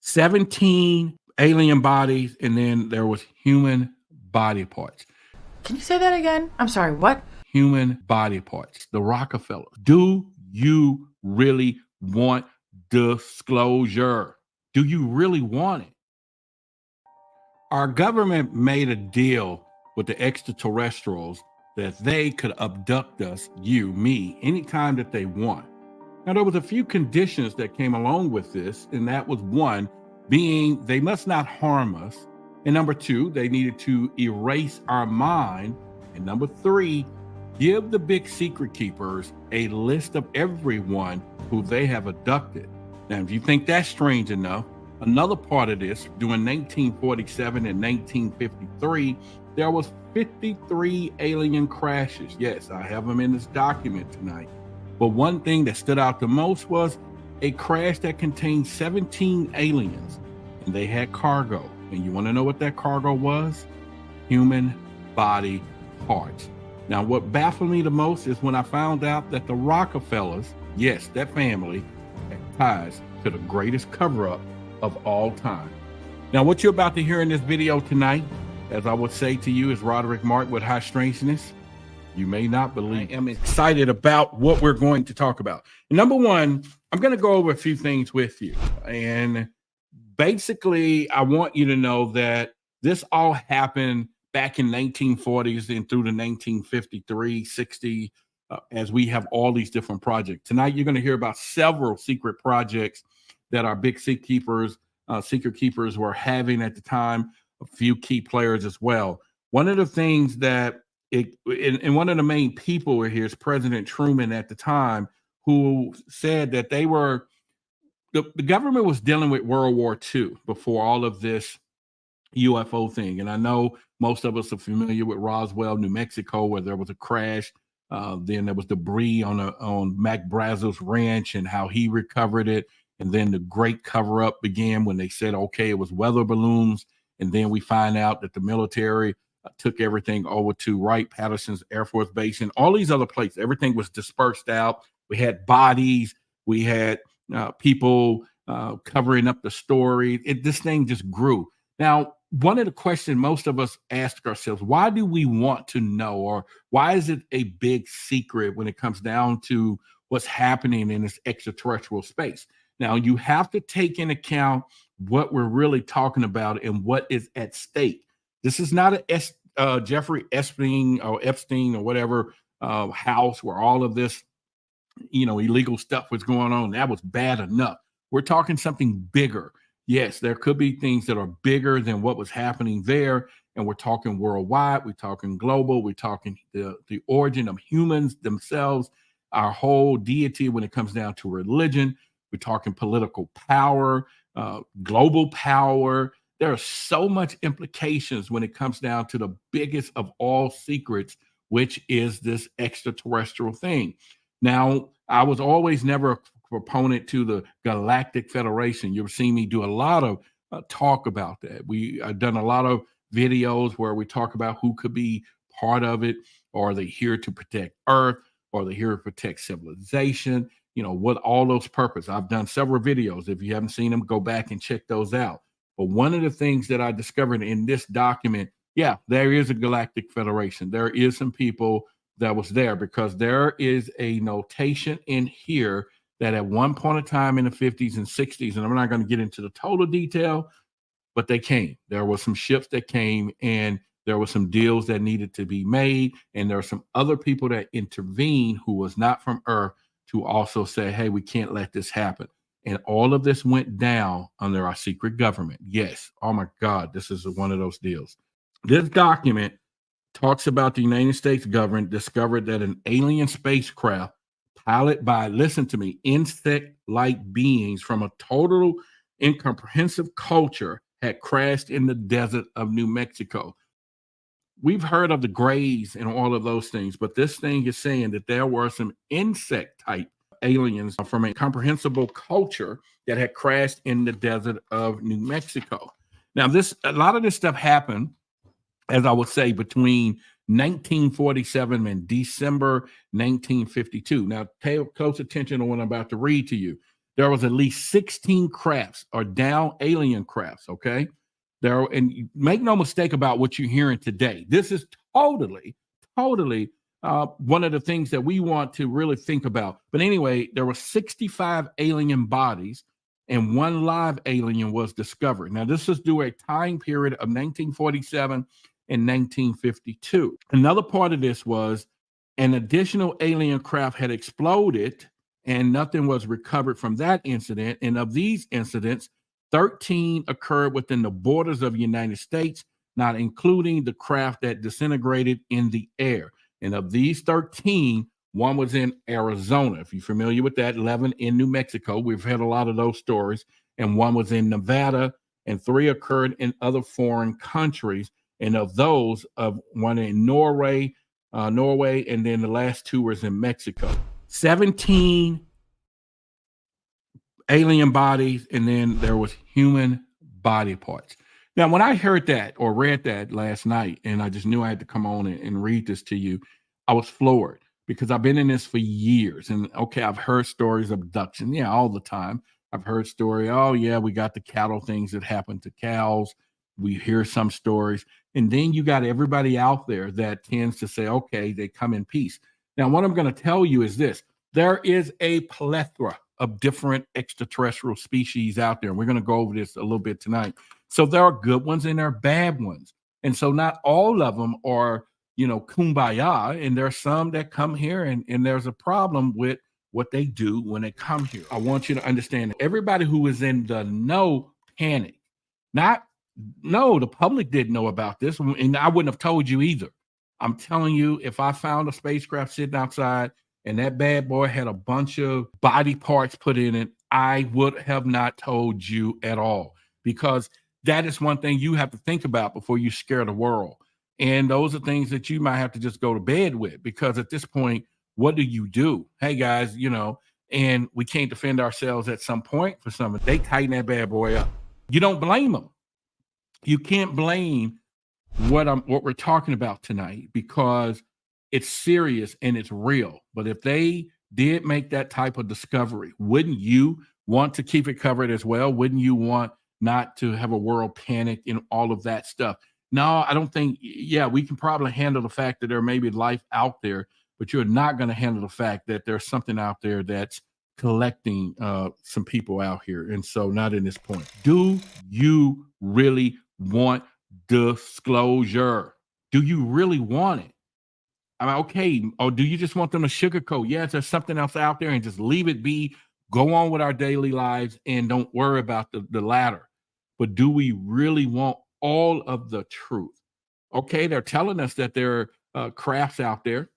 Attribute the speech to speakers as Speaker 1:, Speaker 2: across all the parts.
Speaker 1: 17 alien bodies, and then there was human body parts.
Speaker 2: Can you say that again? I'm sorry, what?
Speaker 1: Human body parts. The Rockefellers. Do you really want disclosure? Do you really want it? Our government made a deal with the extraterrestrials that they could abduct us, you, me, anytime that they want. Now, there was a few conditions that came along with this, and that was one, being they must not harm us. And number two, they needed to erase our mind. And number three, give the big secret keepers a list of everyone who they have abducted. Now, if you think that's strange enough, another part of this, during 1947 and 1953, there was 53 alien crashes. Yes, I have them in this document tonight. But one thing that stood out the most was a crash that contained 17 aliens, and they had cargo. And you want to know what that cargo was? Human body parts. Now, what baffled me the most is when I found out that the Rockefellers, yes, that family, had ties to the greatest cover-up of all time. Now, what you're about to hear in this video tonight, as I would say to you, is Roderick Martin with High Strangeness. You may not believe. I'm excited about what we're going to talk about. Number one, I'm going to go over a few things with you. And basically, I want you to know that this all happened back in 1940s and through the 1953, 60, as we have all these different projects. Tonight, you're going to hear about several secret projects that our big secret keepers were having at the time, a few key players as well. One of the things that and one of the main people were here is President Truman at the time, who said that they were, the government was dealing with World War II before all of this UFO thing. And I know most of us are familiar with Roswell, New Mexico, where there was a crash. Then there was debris on Mac Brazel's ranch and how he recovered it. And then the great cover-up began when they said, okay, it was weather balloons. And then we find out that the military took everything over to Wright-Patterson's Air Force Base and all these other places. Everything was dispersed out. We had bodies. We had people covering up the story. This thing just grew. Now, one of the questions most of us ask ourselves, why do we want to know, or why is it a big secret when it comes down to what's happening in this extraterrestrial space? Now, you have to take into account what we're really talking about and what is at stake. This is not a Jeffrey Epstein or whatever house where all of this, illegal stuff was going on. That was bad enough. We're talking something bigger. Yes, there could be things that are bigger than what was happening there. And we're talking worldwide. We're talking global. We're talking the origin of humans themselves, our whole deity when it comes down to religion. We're talking political power, global power. There are so much implications when it comes down to the biggest of all secrets, which is this extraterrestrial thing. Now, I was always never a proponent to the Galactic Federation. You've seen me do a lot of talk about that. I've done a lot of videos where we talk about who could be part of it. Are they here to protect Earth? Are they here to protect civilization? What all those purposes. I've done several videos. If you haven't seen them, go back and check those out. But one of the things that I discovered in this document, yeah, there is a Galactic Federation. There is some people that was there because there is a notation in here that at one point in time in the 50s and 60s, and I'm not going to get into the total detail, but they came. There were some ships that came, and there were some deals that needed to be made, and there are some other people that intervened who was not from Earth to also say, hey, we can't let this happen. And all of this went down under our secret government. Yes. Oh, my God. This is one of those deals. This document talks about the United States government discovered that an alien spacecraft piloted by, listen to me, insect-like beings from a total incomprehensive culture had crashed in the desert of New Mexico. We've heard of the Greys and all of those things, but this thing is saying that there were some insect-type aliens from a incomprehensible culture that had crashed in the desert of New Mexico. Now, a lot of this stuff happened, as I would say, between 1947 and December 1952. Now, pay close attention to what I'm about to read to you. there was at least 16 crafts or down alien crafts, okay? And make no mistake about what you're hearing today. This is totally one of the things that we want to really think about. But anyway, there were 65 alien bodies and one live alien was discovered. Now, this is due a time period of 1947 and 1952. Another part of this was an additional alien craft had exploded and nothing was recovered from that incident. And of these incidents, 13 occurred within the borders of the United States, not including the craft that disintegrated in the air. And of these 13, one was in Arizona. If you're familiar with that, 11 in New Mexico. We've had a lot of those stories. And one was in Nevada, and 3 occurred in other foreign countries. And of those, one in Norway, and then the last 2 was in Mexico. 17 alien bodies, and then there was human body parts. Now, when I heard that or read that last night, and I just knew I had to come on and read this to you, I was floored because I've been in this for years. And okay, I've heard stories of abduction. Yeah, all the time. I've heard story. Oh yeah, we got the cattle things that happen to cows. We hear some stories. And then you got everybody out there that tends to say, okay, they come in peace. Now, what I'm going to tell you is this. There is a plethora of different extraterrestrial species out there. And we're going to go over this a little bit tonight. So there are good ones and there are bad ones. And so not all of them are, kumbaya. And there are some that come here and there's a problem with what they do when they come here. I want you to understand that everybody who is in the know panic. No, the public didn't know about this. And I wouldn't have told you either. I'm telling you, if I found a spacecraft sitting outside and that bad boy had a bunch of body parts put in it, I would have not told you at all, because that is one thing you have to think about before you scare the world. And those are things that you might have to just go to bed with, because at this point, what do you do? Hey guys, and we can't defend ourselves at some point for something. They tighten that bad boy up. You don't blame them. You can't blame what we're talking about tonight, because it's serious and it's real. But if they did make that type of discovery, wouldn't you want to keep it covered as well? Wouldn't you want not to have a world panic and all of that stuff? No, I don't think. Yeah, we can probably handle the fact that there may be life out there, but you're not going to handle the fact that there's something out there that's collecting some people out here. And so not in this point. Do you really want disclosure? Do you really want it? I mean, okay. Or do you just want them to sugarcoat? Yeah, there's something else out there and just leave it be, go on with our daily lives and don't worry about the latter. But do we really want all of the truth? Okay, they're telling us that there are crafts out there.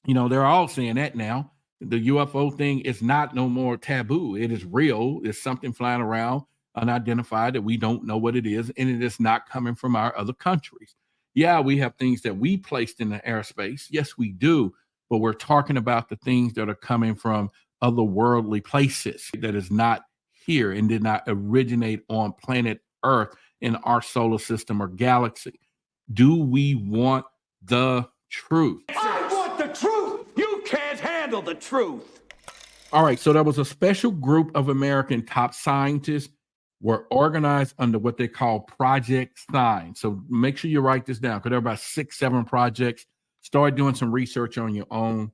Speaker 1: They're all saying that now. The UFO thing is not no more taboo. It is real. It's something flying around unidentified that we don't know what it is, and it is not coming from our other countries. Yeah, we have things that we placed in the airspace. Yes, we do. But we're talking about the things that are coming from otherworldly places that is not here and did not originate on planet Earth in our solar system or galaxy. Do we want the truth?
Speaker 3: I want the truth. You can't handle the truth.
Speaker 1: All right. So there was a special group of American top scientists were organized under what they call Project Sign. So make sure you write this down, because there are about 6-7 projects. Start doing some research on your own.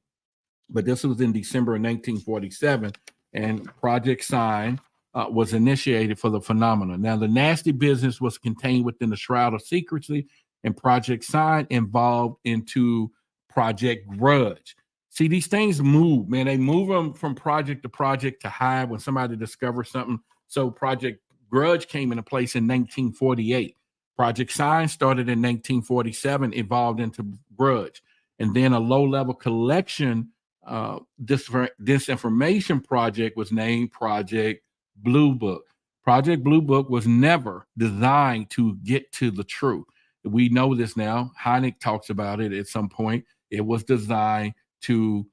Speaker 1: But this was in December of 1947, and Project Sign was initiated for the phenomenon. Now, the nasty business was contained within the shroud of secrecy, and Project Sign involved into Project Grudge. See, these things move, man. They move them from project to project to hide when somebody discovers something. So Project Grudge came into place in 1948. Project Sign started in 1947, evolved into Grudge. And then a low-level collection disinformation project was named Project Blue Book. Project Blue Book was never designed to get to the truth. We know this now. Hynek talks about it at some point. It was designed to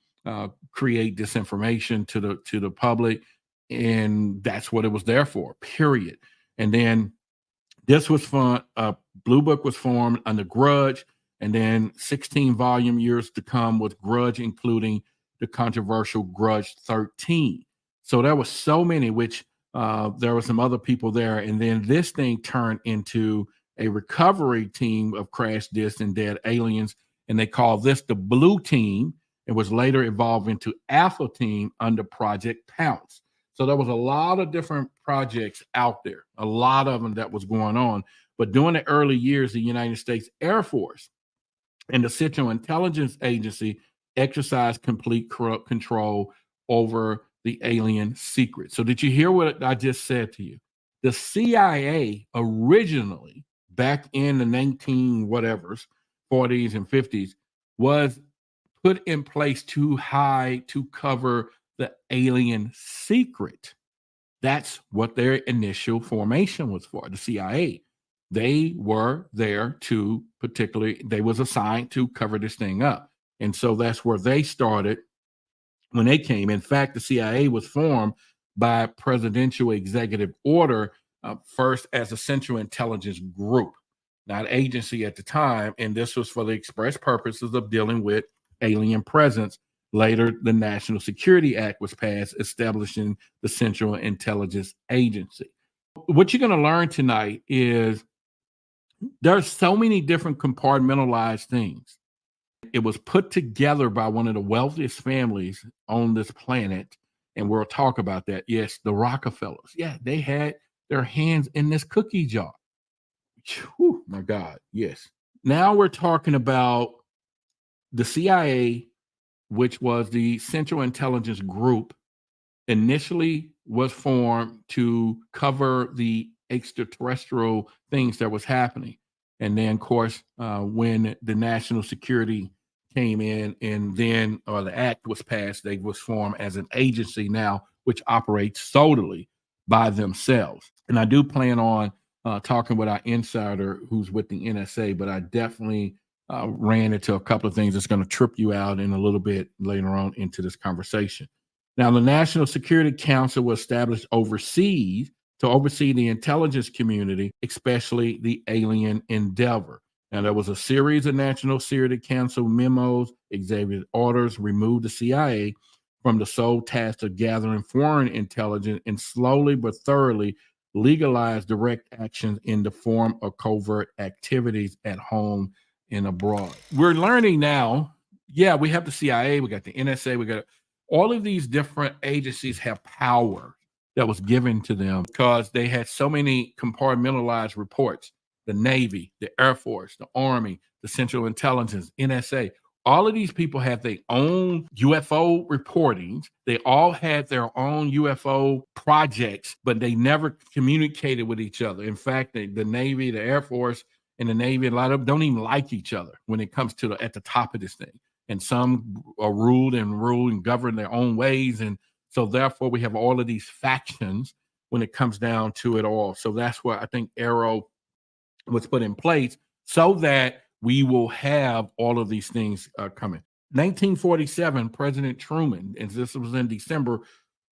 Speaker 1: create disinformation to the public, and that's what it was there for, period. And then this was fun. Blue Book was formed under Grudge, and then 16 volume years to come with Grudge, including the controversial Grudge 13. So there was so many, which there were some other people there. And then this thing turned into a recovery team of crash discs and dead aliens. And they called this the Blue Team. It was later evolved into Alpha Team under Project Pounce. So there was a lot of different projects out there, a lot of them that was going on. But during the early years, the United States Air Force and the Central Intelligence Agency exercised complete control over the alien secret. So did you hear what I just said to you? The CIA originally, back in the 19 whatevers, 40s and 50s, was put in place to hide, to cover the alien secret. That's what their initial formation was for, the CIA. They were there to they was assigned to cover this thing up. And so that's where they started when they came. In fact, the CIA was formed by presidential executive order, first as a Central Intelligence Group, not agency at the time. And this was for the express purposes of dealing with alien presence. Later, the National Security Act was passed, establishing the Central Intelligence Agency. What you're going to learn tonight is there's so many different compartmentalized things. It was put together by one of the wealthiest families on this planet, and we'll talk about that. Yes, the Rockefellers. Yeah, they had their hands in this cookie jar. Whew, my God, yes. Now we're talking about the CIA, which was the Central Intelligence Group, initially was formed to cover the extraterrestrial things that was happening. And then, of course, when the national security came in and then, or the act was passed, they was formed as an agency now, which operates solely by themselves. And I do plan on talking with our insider who's with the NSA, but I definitely ran into a couple of things that's going to trip you out in a little bit later on into this conversation. Now, the National Security Council was established overseas to oversee the intelligence community, especially the alien endeavor. Now, there was a series of National Security Council memos, executive orders, removed the CIA from the sole task of gathering foreign intelligence and slowly but thoroughly legalized direct actions in the form of covert activities at home and abroad. We're learning now, yeah, we have the CIA, we got the NSA, we got all of these different agencies have power that was given to them because they had so many compartmentalized reports. The Navy, the Air Force, the Army, the Central Intelligence, NSA, all of these people had their own UFO reportings. They all had their own UFO projects, but they never communicated with each other. In fact, the Navy, the Air Force, and the Navy, a lot of them don't even like each other when it comes to at the top of this thing. And some are ruled and govern their own ways. And so therefore we have all of these factions when it comes down to it all. So that's why I think Arrow was put in place so that we will have all of these things coming. 1947, President Truman, and this was in December,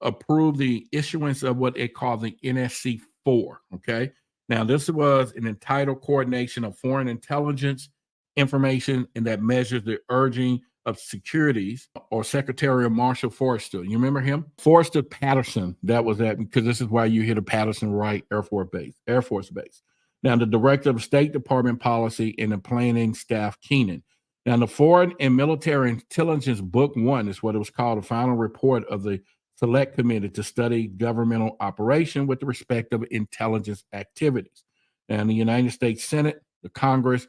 Speaker 1: approved the issuance of what they call the NSC-4, okay? Now, this was an entitled coordination of foreign intelligence information and that measures the urging of securities, or Secretary of Marshal Forster. You remember him? Forster Patterson, that was that, because this is why you hear the Patterson Wright Air Force Base. Now, the Director of State Department Policy and the Planning Staff, Keenan. Now, the Foreign and Military Intelligence Book 1 is what it was called, the final report of the Select Committee to study governmental operation with respect of intelligence activities. And the United States Senate, the Congress,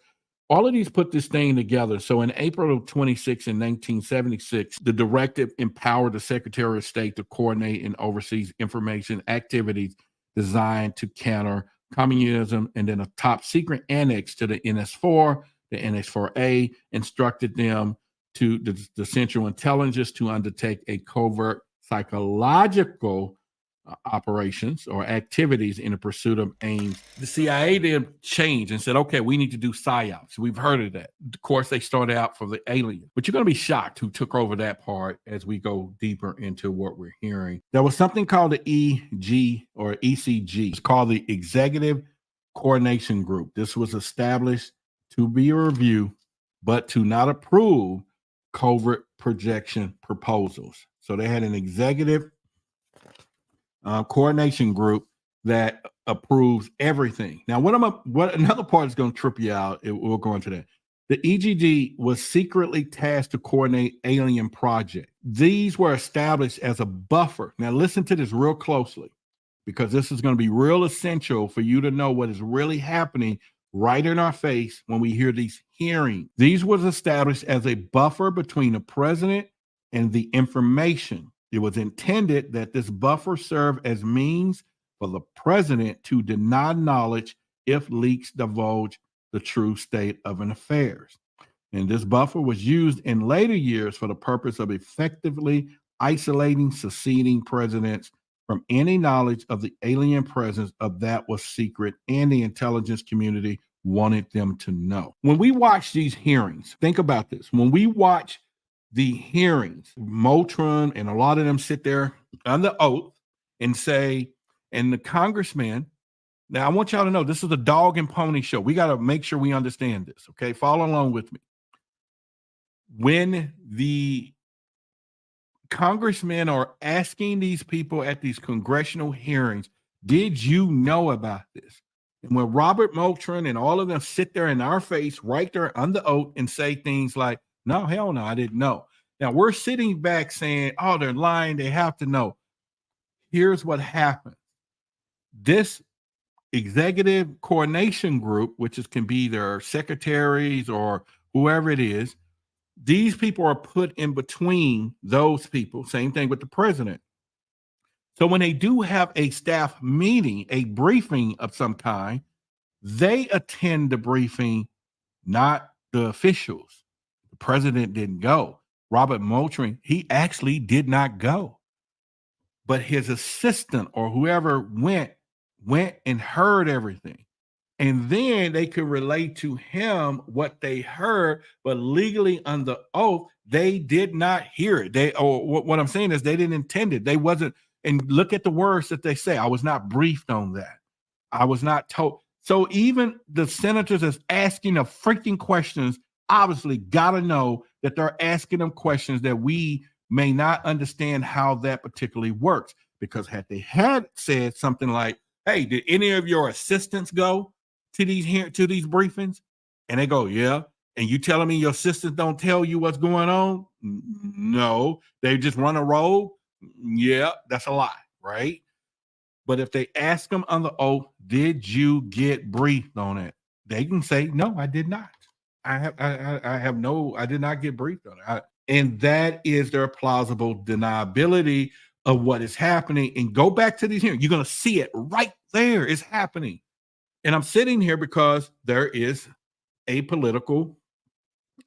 Speaker 1: all of these put this thing together. So in April of 26 in 1976, the directive empowered the Secretary of State to coordinate and oversee information activities designed to counter communism. And then a top secret annex to the NS4, the NS4A, instructed them to the Central Intelligence to undertake a covert psychological operations or activities in the pursuit of aims. The CIA then changed and said, okay, we need to do psyops. We've heard of that. Of course, they started out for the alien, but you're going to be shocked who took over that part as we go deeper into what we're hearing. There was something called the EG or ECG. It's called the Executive Coordination Group. This was established to be a review, but to not approve covert projection proposals. So they had an executive coordination group that approves everything. Now, what another part is going to trip you out. We'll go into that. The EGD was secretly tasked to coordinate alien projects. These were established as a buffer. Now, listen to this real closely, because this is going to be real essential for you to know what is really happening right in our face when we hear these hearings. These was established as a buffer between the president and the information. It was intended that this buffer serve as means for the president to deny knowledge if leaks divulge the true state of an affairs. And this buffer was used in later years for the purpose of effectively isolating succeeding presidents from any knowledge of the alien presence of that was secret and the intelligence community wanted them to know. When we watch these hearings, think about this. When we watch the hearings, Moultrie and a lot of them sit there under oath and say, and the congressman, now I want y'all to know this is a dog and pony show. We got to make sure we understand this, okay? Follow along with me. When the congressmen are asking these people at these congressional hearings, did you know about this? And when Robert Moultrie and all of them sit there in our face right there under oath and say things like, no, hell no, I didn't know. Now we're sitting back saying, oh, they're lying. They have to know. Here's what happened. This executive coordination group, which can be their secretaries or whoever it is, these people are put in between those people. Same thing with the president. So when they do have a staff meeting, a briefing of some kind, they attend the briefing, not the officials. The president didn't go. Robert Moultrie, he actually did not go. But his assistant or whoever went and heard everything. And then they could relate to him what they heard, but legally under oath, they did not hear it. What I'm saying is they didn't intend it. They wasn't, and look at the words that they say. I was not briefed on that. I was not told. So even the senators that's asking the freaking questions obviously got to know that they're asking them questions that we may not understand how that particularly works. Because had they had said something like, hey, did any of your assistants go to these briefings? And they go, yeah. And you telling me your assistants don't tell you what's going on? No. They just run a roll? Yeah, that's a lie, right? But if they ask them on the oath, did you get briefed on it? They can say, no, I did not. I did not get briefed on it. And that is their plausible deniability of what is happening. And go back to these hearings. You're going to see it right there. It's happening. And I'm sitting here because there is a political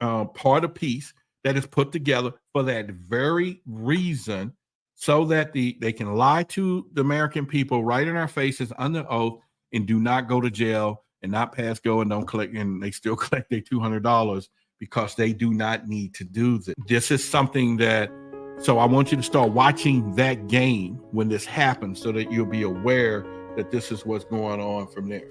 Speaker 1: part of peace that is put together for that very reason, so that they can lie to the American people right in our faces under oath and do not go to jail and not pass go and don't collect, and they still collect their $200 because they do not need to do this. This is something that, so I want you to start watching that game when this happens so that you'll be aware that this is what's going on from there.